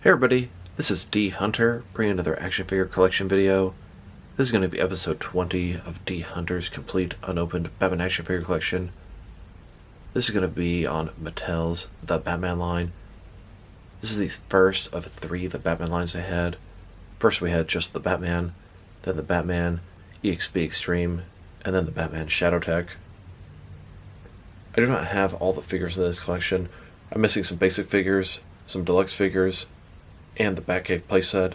Hey everybody, this is dHunter, bringing another action figure collection video. This is going to be episode 20 of dHunter's complete unopened Batman action figure collection. This is going to be on Mattel's The Batman line. This is the first of 3 The Batman lines they had. First we had just the Batman, then the Batman EXP Extreme, and then the Batman Shadow Tech. I do not have all the figures in this collection. I'm missing some basic figures, some deluxe figures, and the Batcave playset.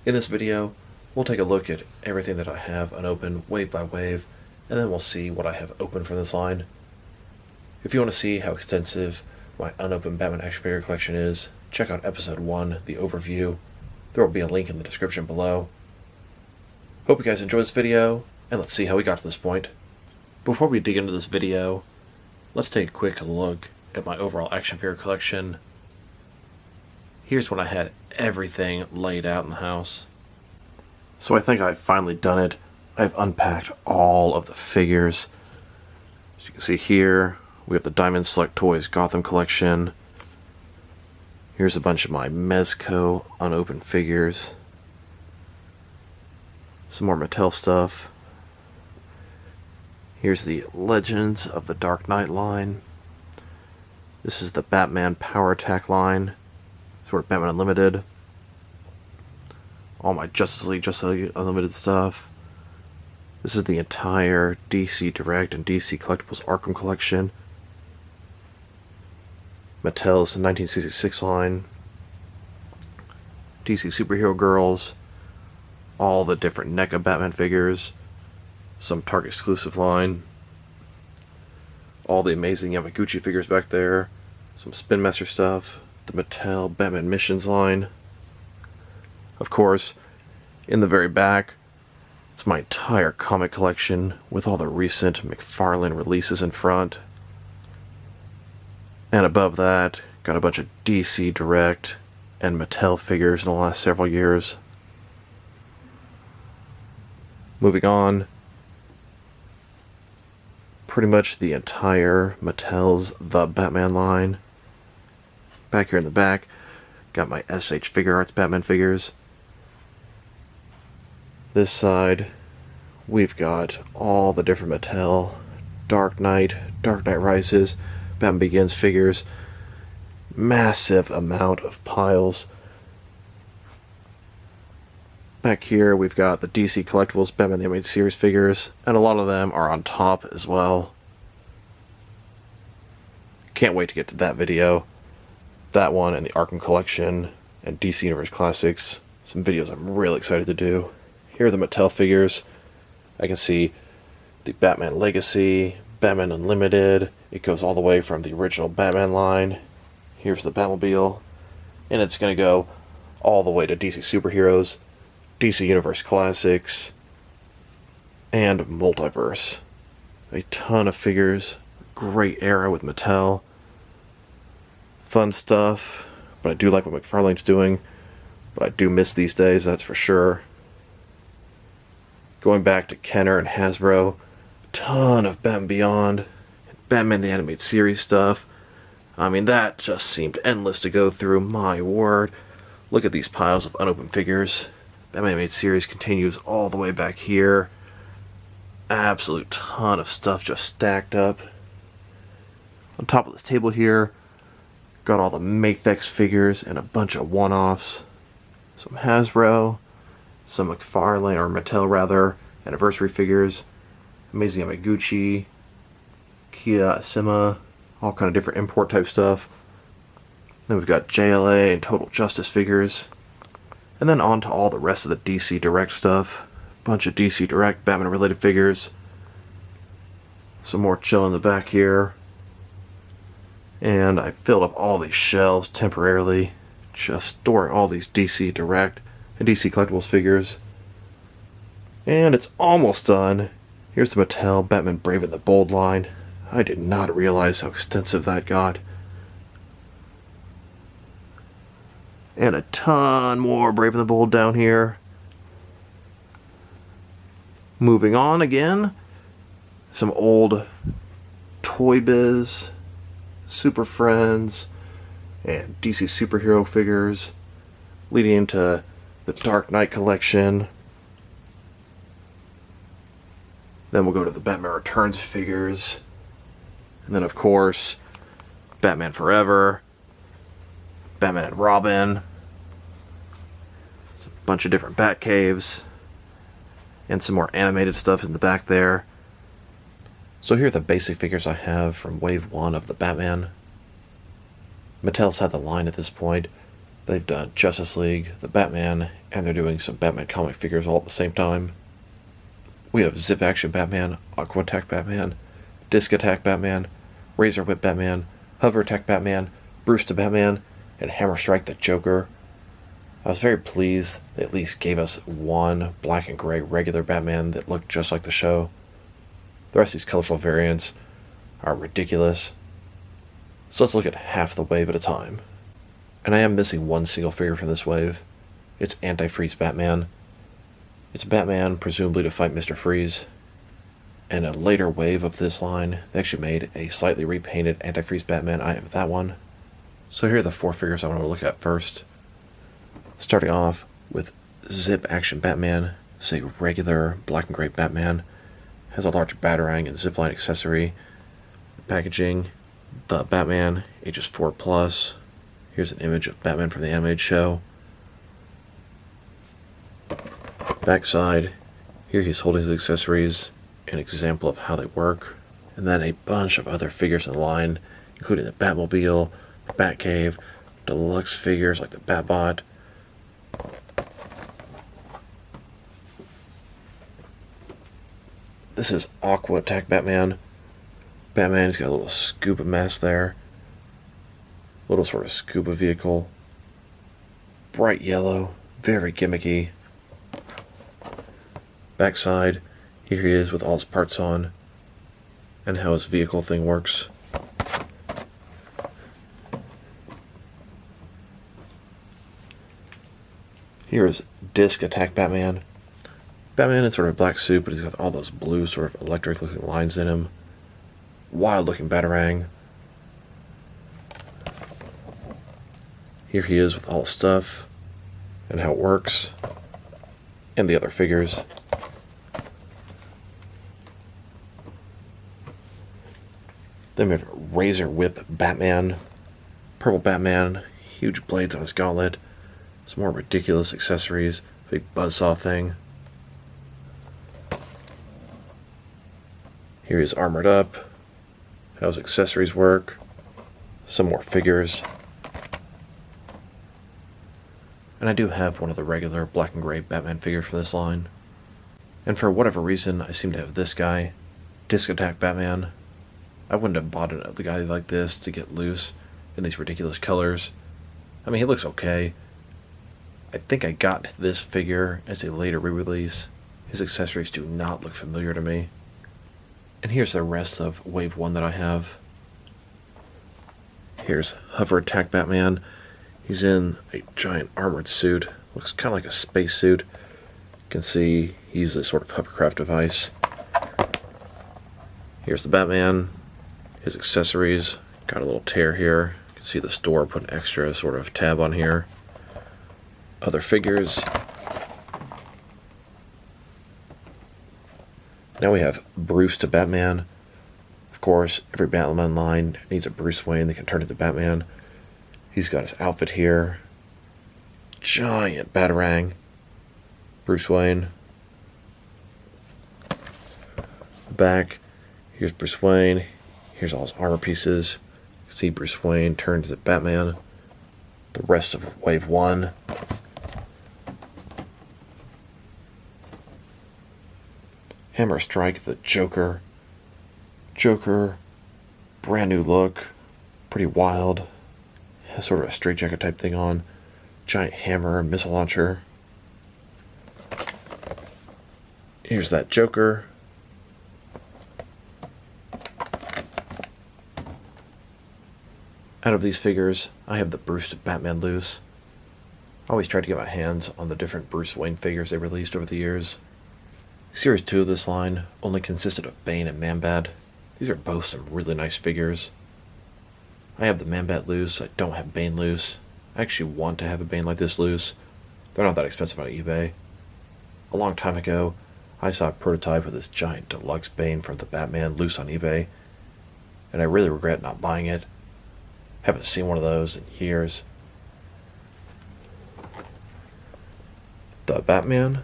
In this video, we'll take a look at everything that I have unopened wave by wave, and then we'll see what I have open for this line. If you want to see how extensive my unopened Batman action figure collection is, check out episode 1, the overview. There will be a link in the description below. Hope you guys enjoyed this video, and let's see how we got to this point. Before we dig into this video, let's take a quick look at my overall action figure collection. Here's when I had everything laid out in the house. So I think I've finally done it. I've unpacked all of the figures. As you can see here, we have the Diamond Select Toys Gotham collection. Here's a bunch of my Mezco unopened figures. Some more Mattel stuff. Here's the Legends of the Dark Knight line. This is the Batman Power Attack line. Sort of Batman Unlimited. All my Justice League Unlimited stuff. This is the entire DC Direct and DC Collectibles Arkham collection. Mattel's 1966 line. DC Superhero Girls. All the different NECA Batman figures. Some Target exclusive line. All the amazing Yamaguchi figures back there. Some Spin Master stuff. The Mattel Batman Missions line. Of course, in the very back, it's my entire comic collection with all the recent McFarlane releases in front. And above that, got a bunch of DC Direct and Mattel figures in the last several years. Moving on, pretty much the entire Mattel's The Batman line. Back here in the back, got my SH Figure Arts Batman figures. This side, we've got all the different Mattel Dark Knight Rises, Batman Begins figures. Massive amount of piles. Back here, we've got the DC Collectibles Batman the Animated Series figures, and a lot of them are on top as well. Can't wait to get to that video. That one and the Arkham collection and DC Universe Classics. Some videos I'm really excited to do. Here are the Mattel figures. I can see the Batman Legacy, Batman Unlimited. It goes all the way from the original Batman line. Here's the Batmobile. And it's going to go all the way to DC Superheroes, DC Universe Classics, and Multiverse. A ton of figures. Great era with Mattel. Fun stuff, but I do like what McFarlane's doing, but I do miss these days, that's for sure. Going back to Kenner and Hasbro, ton of Batman Beyond, Batman the Animated Series stuff. I mean, that just seemed endless to go through, my word. Look at these piles of unopened figures. Batman Animated Series continues all the way back here. Absolute ton of stuff just stacked up. On top of this table here, got all the Mafex figures and a bunch of one-offs. Some Hasbro, some McFarlane, or Mattel rather, anniversary figures. Amazing Yamaguchi, Kia Asima, all kind of different import type stuff. Then we've got JLA and Total Justice figures. And then on to all the rest of the DC Direct stuff. Bunch of DC Direct Batman related figures. Some more chill in the back here. And I filled up all these shelves temporarily, just storing all these DC Direct and DC Collectibles figures. And it's almost done. Here's the Mattel Batman Brave and the Bold line. I did not realize how extensive that got. And a ton more Brave and the Bold down here. Moving on again. Some old Toy Biz, Super Friends, and DC superhero figures, leading into the Dark Knight collection. Then we'll go to the Batman Returns figures, and then of course Batman Forever, Batman and Robin, a bunch of different Bat caves, and some more animated stuff in the back there. So here are the basic figures I have from Wave 1 of the Batman. Mattel's had the line at this point. They've done Justice League, the Batman, and they're doing some Batman comic figures all at the same time. We have Zip Action Batman, Aqua Attack Batman, Disc Attack Batman, Razor Whip Batman, Hover Attack Batman, Bruce the Batman, and Hammer Strike the Joker. I was very pleased they at least gave us one black and gray regular Batman that looked just like the show. The rest of these colorful variants are ridiculous. So let's look at half the wave at a time. And I am missing one single figure from this wave. It's Anti-Freeze Batman. It's Batman, presumably to fight Mr. Freeze. And a later wave of this line, they actually made a slightly repainted Anti-Freeze Batman. I have that one. So here are the four figures I want to look at first. Starting off with Zip Action Batman. It's a regular black and gray Batman. Has a large Batarang and zipline accessory. Packaging, the Batman, ages 4+. Here's an image of Batman from the animated show. Backside, here he's holding his accessories, an example of how they work. And then a bunch of other figures in the line, including the Batmobile, the Batcave, deluxe figures like the Batbot. This is Aqua Attack Batman. Batman's got a little scuba mask there. Little sort of scuba vehicle. Bright yellow. Very gimmicky. Backside, here he is with all his parts on. And how his vehicle thing works. Here is Disc Attack Batman. Batman in sort of a black suit, but he's got all those blue sort of electric looking lines in him. Wild looking Batarang. Here he is with all the stuff and how it works. And the other figures. Then we have Razor Whip Batman. Purple Batman. Huge blades on his gauntlet. Some more ridiculous accessories. Big buzzsaw thing. Here he's armored up. How his accessories work. Some more figures. And I do have one of the regular black and gray Batman figures from this line. And for whatever reason, I seem to have this guy, Disc Attack Batman. I wouldn't have bought a guy like this to get loose in these ridiculous colors. I mean, he looks okay. I think I got this figure as a later re-release. His accessories do not look familiar to me. And here's the rest of Wave 1 that I have. Here's Hover Attack Batman. He's in a giant armored suit. Looks kind of like a space suit. You can see he's a sort of hovercraft device. Here's the Batman. His accessories. Got a little tear here. You can see the store put an extra sort of tab on here. Other figures. Now we have Bruce to Batman. Of course, every Batman line needs a Bruce Wayne that can turn into Batman. He's got his outfit here. Giant Batarang. Bruce Wayne. Back. Here's Bruce Wayne. Here's all his armor pieces. You can see Bruce Wayne turns into Batman. The rest of Wave 1. Hammer Strike the Joker. Joker, brand new look, pretty wild. Has sort of a straitjacket type thing on. Giant hammer, missile launcher. Here's that Joker. Out of these figures, I have the Bruce Batman loose. I always tried to get my hands on the different Bruce Wayne figures they released over the years. Series 2 of this line only consisted of Bane and Man-Bat. These are both some really nice figures. I have the Man-Bat loose. I don't have Bane loose. I actually want to have a Bane like this loose. They're not that expensive on eBay. A long time ago, I saw a prototype of this giant Deluxe Bane from the Batman loose on eBay, and I really regret not buying it. Haven't seen one of those in years. The Batman,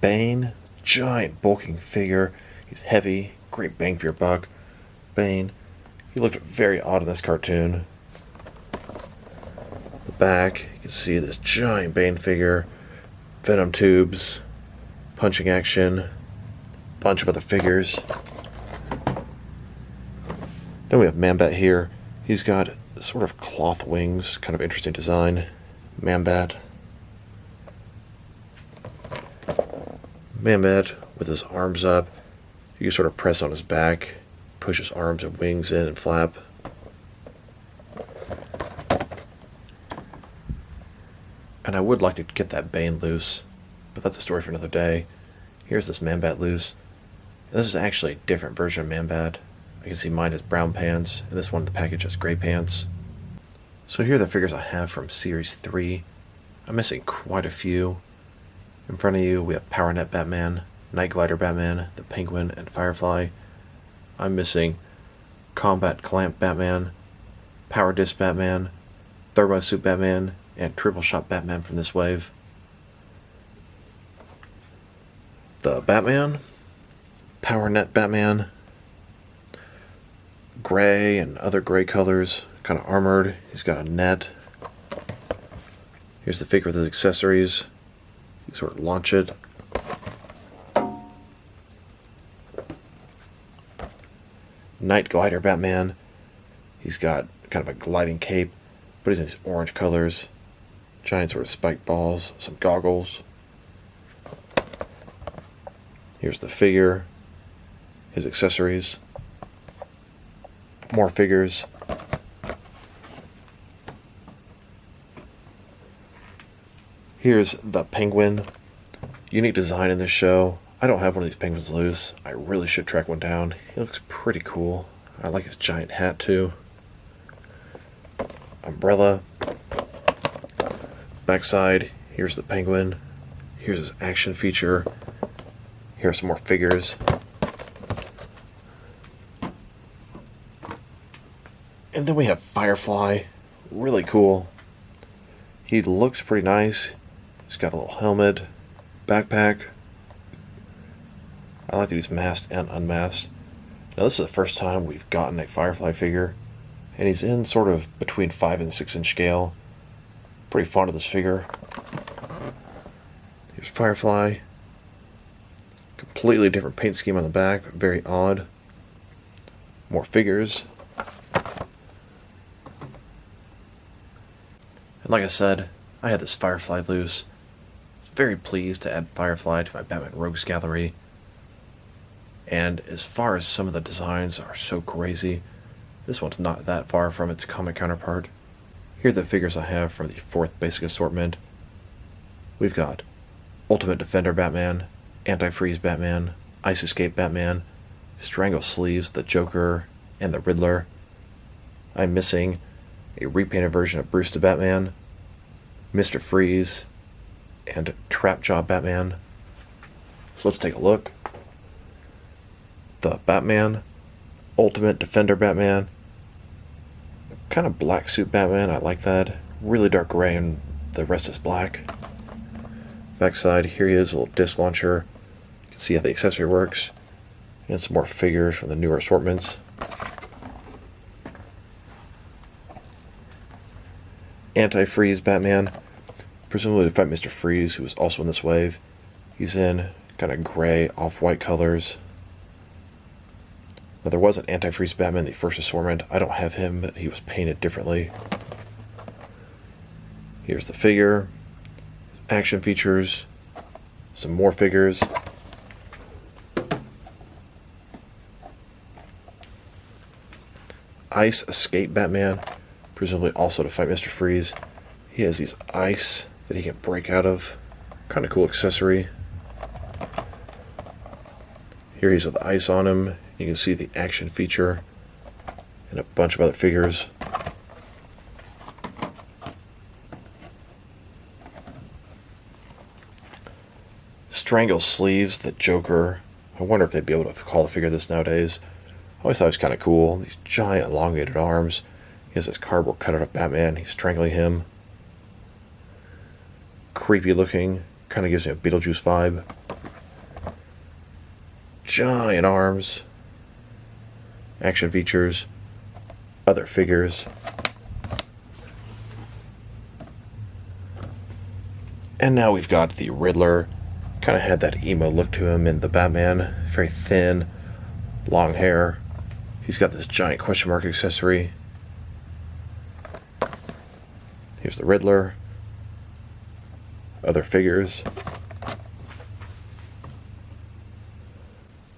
Bane, giant bulking figure. He's heavy, great bang for your buck. Bane, he looked very odd in this cartoon. The back, you can see this giant Bane figure, venom tubes, punching action, bunch of other figures. Then we have Man-Bat here. He's got sort of cloth wings, kind of interesting design. Man-Bat. Man-Bat with his arms up. You can sort of press on his back, push his arms and wings in and flap. And I would like to get that Bane loose, but that's a story for another day. Here's this Man-Bat loose. And this is actually a different version of Man-Bat. I can see mine has brown pants, and this one in the package has gray pants. So here are the figures I have from Series 3. I'm missing quite a few. In front of you, we have Power Net Batman, Night Glider Batman, the Penguin, and Firefly. I'm missing Combat Clamp Batman, Power Disc Batman, Thermo Suit Batman, and Triple Shot Batman from this wave. The Batman, Power Net Batman, gray and other gray colors, kind of armored. He's got a net. Here's the figure with his accessories. You sort of launch it. Night Glider Batman. He's got kind of a gliding cape, but he's in these orange colors. Giant sort of spiked balls, some goggles. Here's the figure, his accessories, more figures. Here's the Penguin. Unique design in this show. I don't have one of these penguins loose. I really should track one down. He looks pretty cool. I like his giant hat too. Umbrella. Backside, here's the Penguin. Here's his action feature. Here's some more figures. And then we have Firefly. Really cool. He looks pretty nice. He's got a little helmet, backpack. I like that he's masked and unmasked. Now this is the first time we've gotten a Firefly figure, and he's in sort of between 5 and 6 inch scale. Pretty fond of this figure. Here's Firefly. Completely different paint scheme on the back, very odd. More figures. And like I said, I had this Firefly loose. Very pleased to add Firefly to my Batman Rogues gallery. And as far as some of the designs are so crazy, this one's not that far from its comic counterpart. Here are the figures I have from the 4th basic assortment. We've got Ultimate Defender Batman, Anti-Freeze Batman, Ice Escape Batman, Strangle Sleeves, the Joker, and the Riddler. I'm missing a repainted version of Bruce the Batman, Mr. Freeze, and Trap Jaw Batman. So let's take a look. The Batman, Ultimate Defender Batman, kind of black suit Batman, I like that. Really dark gray and the rest is black. Backside, here he is, a little disc launcher. You can see how the accessory works. And some more figures from the newer assortments. Anti-Freeze Batman, presumably to fight Mr. Freeze, who is also in this wave. He's in kind of gray, off-white colors. Now there was an Anti-Freeze Batman in the first assortment. I don't have him, but he was painted differently. Here's the figure. Action features. Some more figures. Ice Escape Batman, presumably also to fight Mr. Freeze. He has these ice that he can break out of. Kind of cool accessory. Here he's with ice on him. You can see the action feature and a bunch of other figures. strangle sleeves, the Joker. I wonder if they'd be able to call a figure this nowadays. I always thought it was kind of cool. These giant elongated arms. He has this cardboard cutout of Batman. He's strangling him. Creepy looking. Kind of gives me a Beetlejuice vibe. Giant arms. Action features. Other figures. And now we've got the Riddler. Kind of had that emo look to him in the Batman. Very thin, long hair. He's got this giant question mark accessory. Here's the Riddler. Other figures.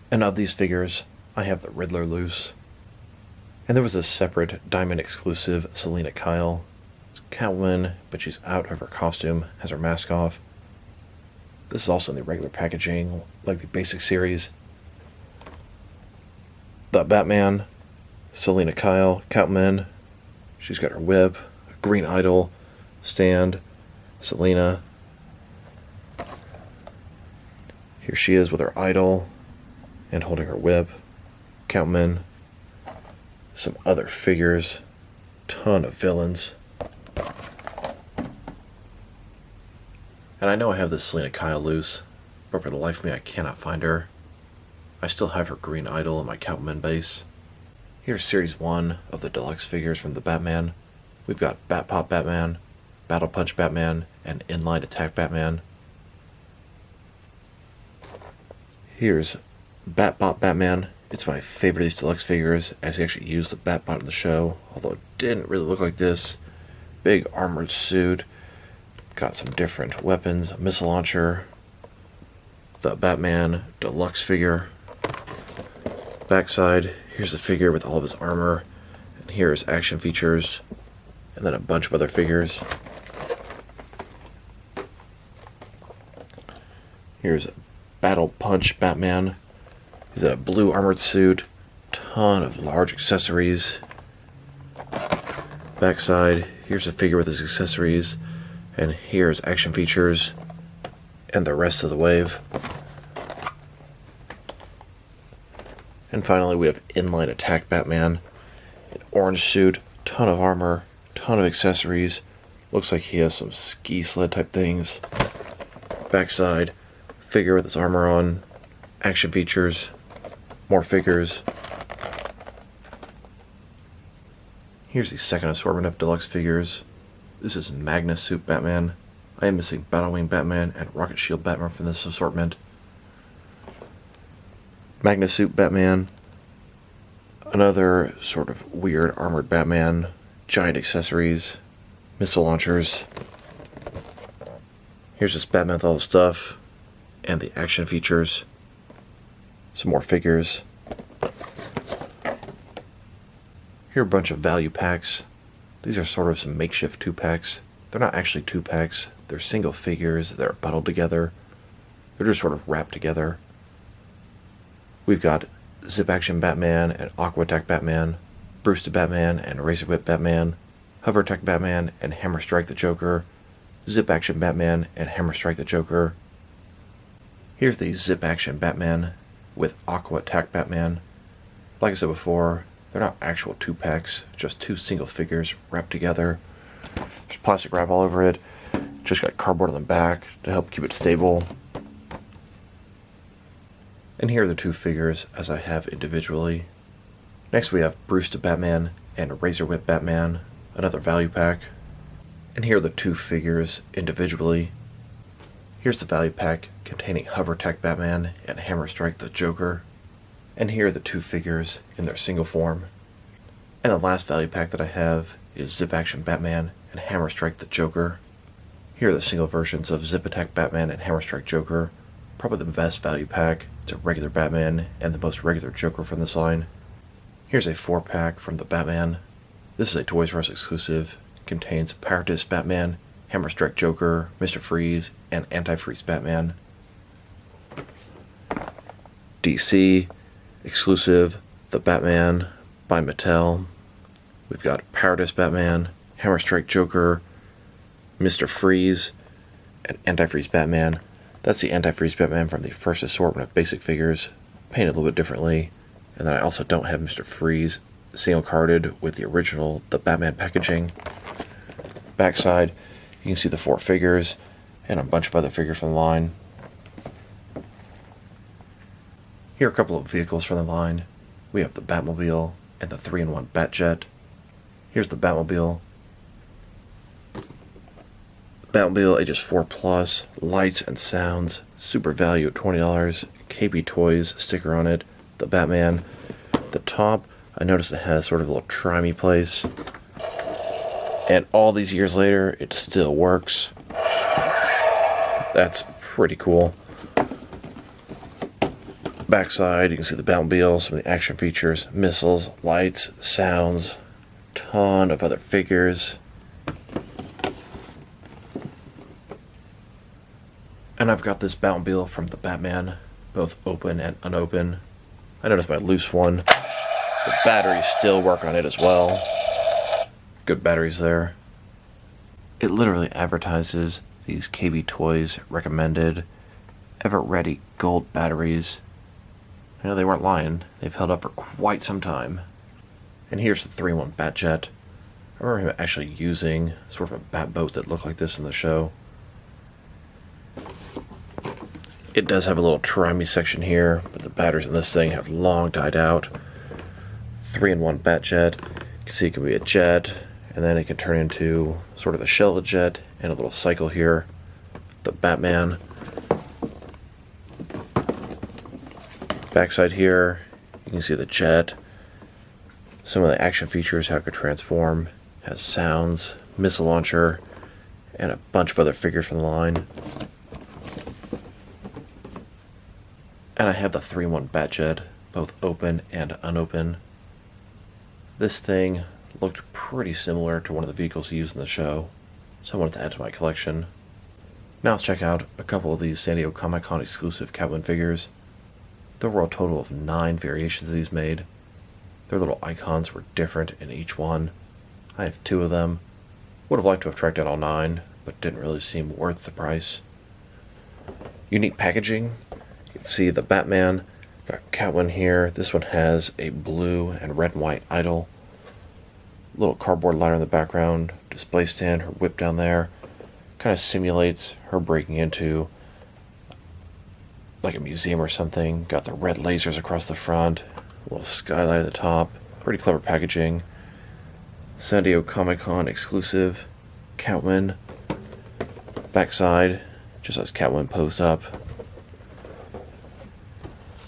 And of these figures, I have the Riddler loose. And there was a separate Diamond exclusive Selina Kyle. It's Catwoman, but she's out of her costume, has her mask off. This is also in the regular packaging, like the basic series. The Batman, Selina Kyle, Catwoman. She's got her whip, a green idol, stand, Selina. Here she is with her idol and holding her whip. Catwoman. Some other figures. Ton of villains. And I know I have this Selina Kyle loose, but for the life of me I cannot find her. I still have her green idol in my Catwoman base. Here's Series 1 of the Deluxe figures from the Batman. We've got Bat Pop Batman, Battle Punch Batman, and Inline Attack Batman. Here's Batbot Batman. It's my favorite of these Deluxe figures, as he actually used the Batbot in the show, although it didn't really look like this. Big armored suit. Got some different weapons, a missile launcher. The Batman Deluxe figure. Backside, here's the figure with all of his armor. And here's action features. And then a bunch of other figures. Here's Battle Punch Batman. He's in a blue armored suit. Ton of large accessories. Backside, here's a figure with his accessories. And here's action features. And the rest of the wave. And finally, we have Inline Attack Batman. An orange suit, ton of armor, ton of accessories. Looks like he has some ski sled type things. Backside, figure with his armor on. Action features. More figures. Here's the second assortment of Deluxe figures. This is Magnus Suit Batman. I am missing Battlewing Batman and Rocket Shield Batman from this assortment. Magnus Suit Batman. Another sort of weird armored Batman. Giant accessories. Missile launchers. Here's this Batman with all the stuff. And the action features. Some more figures. Here are a bunch of value packs. These are sort of some makeshift 2-packs. They're not actually 2-packs. They're single figures that are bundled together. They're just sort of wrapped together. We've got Zip Action Batman and Aqua Attack Batman, Bruce the Batman and Razor Whip Batman, Hover Attack Batman and Hammer Strike the Joker, Zip Action Batman and Hammer Strike the Joker. Here's the Zip Action Batman with Aqua Attack Batman. Like I said before, they're not actual 2-packs, just 2 single figures wrapped together. There's plastic wrap all over it. Just got cardboard on the back to help keep it stable. And here are the 2 figures as I have individually. Next we have Bruce the Batman and Razor Whip Batman, another value pack. And here are the 2 figures individually. Here's the value pack containing Hover Attack Batman and Hammer Strike the Joker. And here are the 2 figures in their single form. And the last value pack that I have is Zip Action Batman and Hammer Strike the Joker. Here are the single versions of Zip Attack Batman and Hammer Strike Joker. Probably the best value pack. It's a regular Batman and the most regular Joker from this line. Here's a 4-pack from the Batman. This is a Toys R Us exclusive. It contains Power Disc Batman, Hammer Strike Joker, Mr. Freeze, and Anti-Freeze Batman. DC exclusive, The Batman by Mattel. We've got Power Disc Batman, Hammer Strike Joker, Mr. Freeze, and Anti-Freeze Batman. That's the antifreeze Batman from the first assortment of basic figures, painted a little bit differently. And then I also don't have Mr. Freeze single carded with the original, the Batman packaging. Backside, you can see the 4 figures and a bunch of other figures from the line. Here are a couple of vehicles from the line. We have the Batmobile and the 3-in-1 Batjet. Here's the Batmobile. Batmobile ages 4+, lights and sounds, super value at $20, KB Toys sticker on it. The Batman. The top, I noticed it has sort of a little trimmy place. And all these years later, it still works. That's pretty cool. Backside, you can see the Batmobile, some of the action features, missiles, lights, sounds, ton of other figures. And I've got this Batmobile from the Batman, both open and unopened. I noticed my loose one. The batteries still work on it as well. Good batteries there. It literally advertises these KB Toys recommended ever-ready gold batteries. You know, they weren't lying. They've held up for quite some time. And here's the 3-in-1 Batjet. I remember him actually using sort of a bat boat that looked like this in the show. It does have a little trimmy section here, but the batteries in this thing have long died out. 3-in-1 Batjet. You can see it can be a jet, and then it can turn into sort of the shell of a jet, and a little cycle here. The Batman. Backside here, you can see the jet. Some of the action features, how it could transform. Has sounds, missile launcher, and a bunch of other figures from the line. And I have the 3-in-1 Batjet, both open and unopened. This thing looked pretty similar to one of the vehicles used in the show, so I wanted to add to my collection. Now let's check out a couple of these San Diego Comic-Con exclusive Catwoman figures. There were a total of 9 variations of these made. Their little icons were different in each one. I have 2 of them. Would have liked to have tracked down all 9, but didn't really seem worth the price. Unique packaging. You can see the Batman, got Catwoman here. This one has a blue and red and white idol. Little cardboard lighter in the background, display stand, her whip down there. Kind of simulates her breaking into like a museum or something. Got the red lasers across the front, a little skylight at the top. Pretty clever packaging. San Diego Comic-Con exclusive Catwoman. Backside just has Catwoman posed up.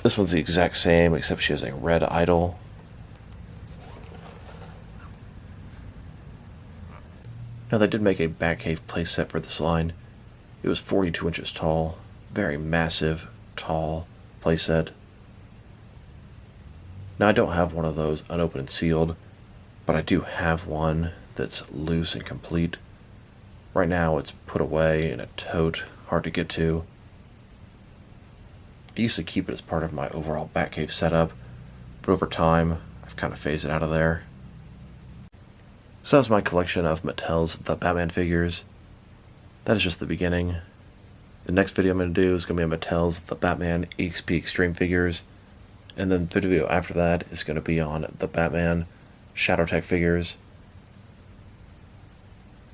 This one's the exact same, except she has a red idol. Now they did make a Batcave playset for this line. It was 42 inches tall. Very massive, tall playset. Now I don't have one of those unopened and sealed, but I do have one that's loose and complete. Right now it's put away in a tote, hard to get to. I used to keep it as part of my overall Batcave setup, but over time, I've kind of phased it out of there. So that's my collection of Mattel's The Batman figures. That is just the beginning. The next video I'm going to do is going to be on Mattel's The Batman EXP Extreme figures, and then the video after that is going to be on the Batman Shadow Tech figures.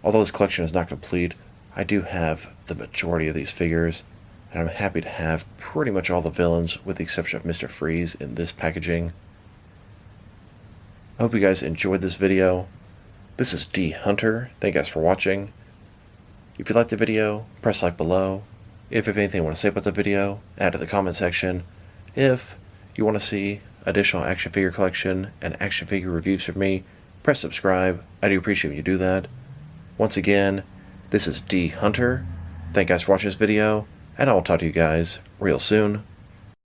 Although this collection is not complete, I do have the majority of these figures, and I'm happy to have pretty much all the villains with the exception of Mr. Freeze in this packaging. I hope you guys enjoyed this video. This is dHunter. Thank you guys for watching. If you liked the video, press like below. If you have anything you want to say about the video, add to the comment section. If you want to see additional action figure collection and action figure reviews from me, press subscribe. I do appreciate when you do that. Once again, this is dHunter. Thank you guys for watching this video, and I'll talk to you guys real soon.